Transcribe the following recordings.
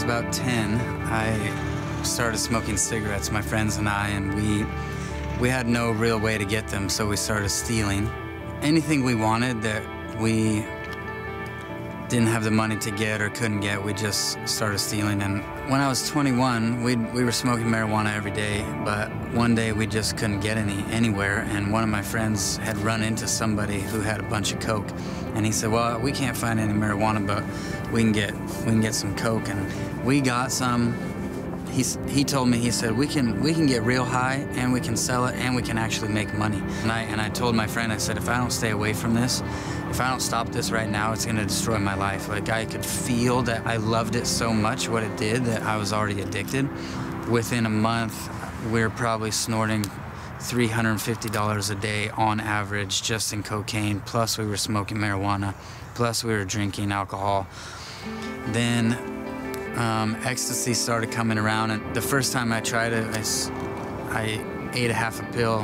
was about 10, I started smoking cigarettes, my friends and I, and we had no real way to get them, so we started stealing. Anything we wanted that we didn't have the money to get or couldn't get, we just started stealing. And when I was 21, we were smoking marijuana every day, but one day we just couldn't get any anywhere, and one of my friends had run into somebody who had a bunch of coke, and he said, well, we can't find any marijuana, but we can get some coke. And we got some. He told me, he said, we can get real high, and we can sell it, and we can actually make money. And I told my friend, I said, if I don't stay away from this, if I don't stop this right now, it's gonna destroy my life. Like, I could feel that I loved it so much, what it did, that I was already addicted. Within a month, we were probably snorting $350 a day on average just in cocaine, plus we were smoking marijuana, plus we were drinking alcohol. Then ecstasy started coming around, and the first time I tried it, I ate a half a pill,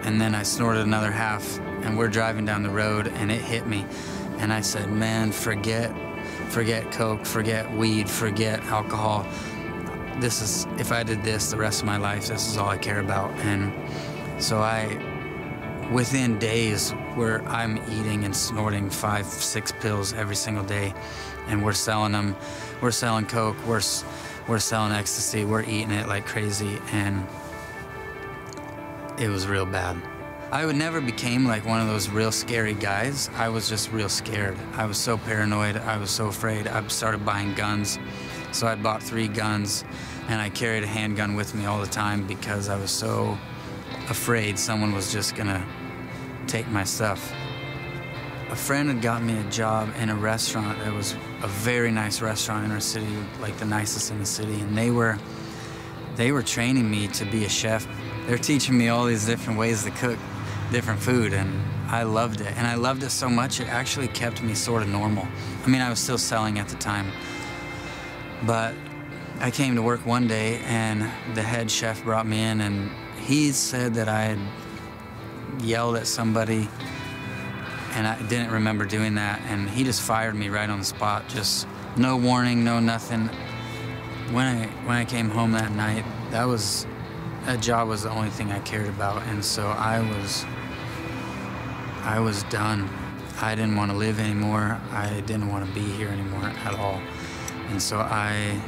and then I snorted another half, and we're driving down the road, and it hit me, and I said, man, forget coke, forget weed, forget alcohol. If I did this the rest of my life, this is all I care about. And so within days, where I'm eating and snorting 5, 6 pills every single day, and we're selling them. We're selling coke, we're selling ecstasy, we're eating it like crazy, and it was real bad. I would never became like one of those real scary guys. I was just real scared. I was so paranoid, I was so afraid. I started buying guns. So I bought 3 guns, and I carried a handgun with me all the time because I was so afraid someone was just gonna take my stuff. A friend had got me a job in a restaurant that was a very nice restaurant in our city, like the nicest in the city, and they were training me to be a chef. They're teaching me all these different ways to cook different food, and I loved it. And I loved it so much, it actually kept me sort of normal. I mean, I was still selling at the time, but I came to work one day, and the head chef brought me in, and he said that I had yelled at somebody, and I didn't remember doing that, and he just fired me right on the spot, just no warning, no nothing. When I came home that night, that job was the only thing I cared about, and so I was done. I didn't want to live anymore. I didn't want to be here anymore at all. And so I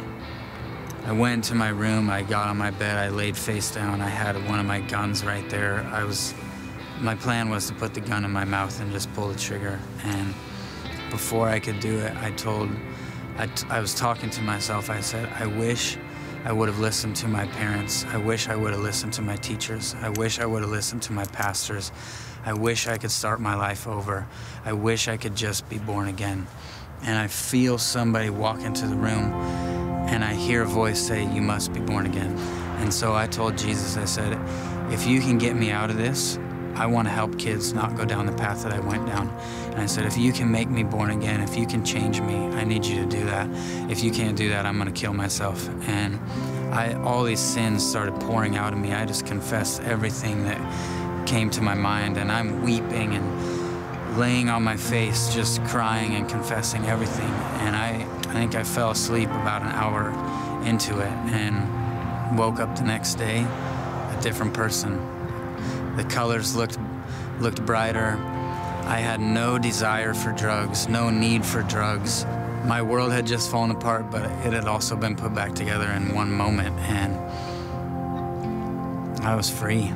went to my room, I got on my bed, I laid face down, I had one of my guns right there. My plan was to put the gun in my mouth and just pull the trigger. And before I could do it, I was talking to myself. I said, I wish I would have listened to my parents. I wish I would have listened to my teachers. I wish I would have listened to my pastors. I wish I could start my life over. I wish I could just be born again. And I feel somebody walk into the room, and I hear a voice say, you must be born again. And so I told Jesus, I said, if you can get me out of this, I want to help kids not go down the path that I went down. And I said, if you can make me born again, if you can change me, I need you to do that. If you can't do that, I'm going to kill myself. And all these sins started pouring out of me. I just confessed everything that came to my mind, and I'm weeping and laying on my face, just crying and confessing everything. And I think I fell asleep about an hour into it and woke up the next day a different person. The colors looked brighter. I had no desire for drugs, no need for drugs. My world had just fallen apart, but it had also been put back together in one moment, and I was free.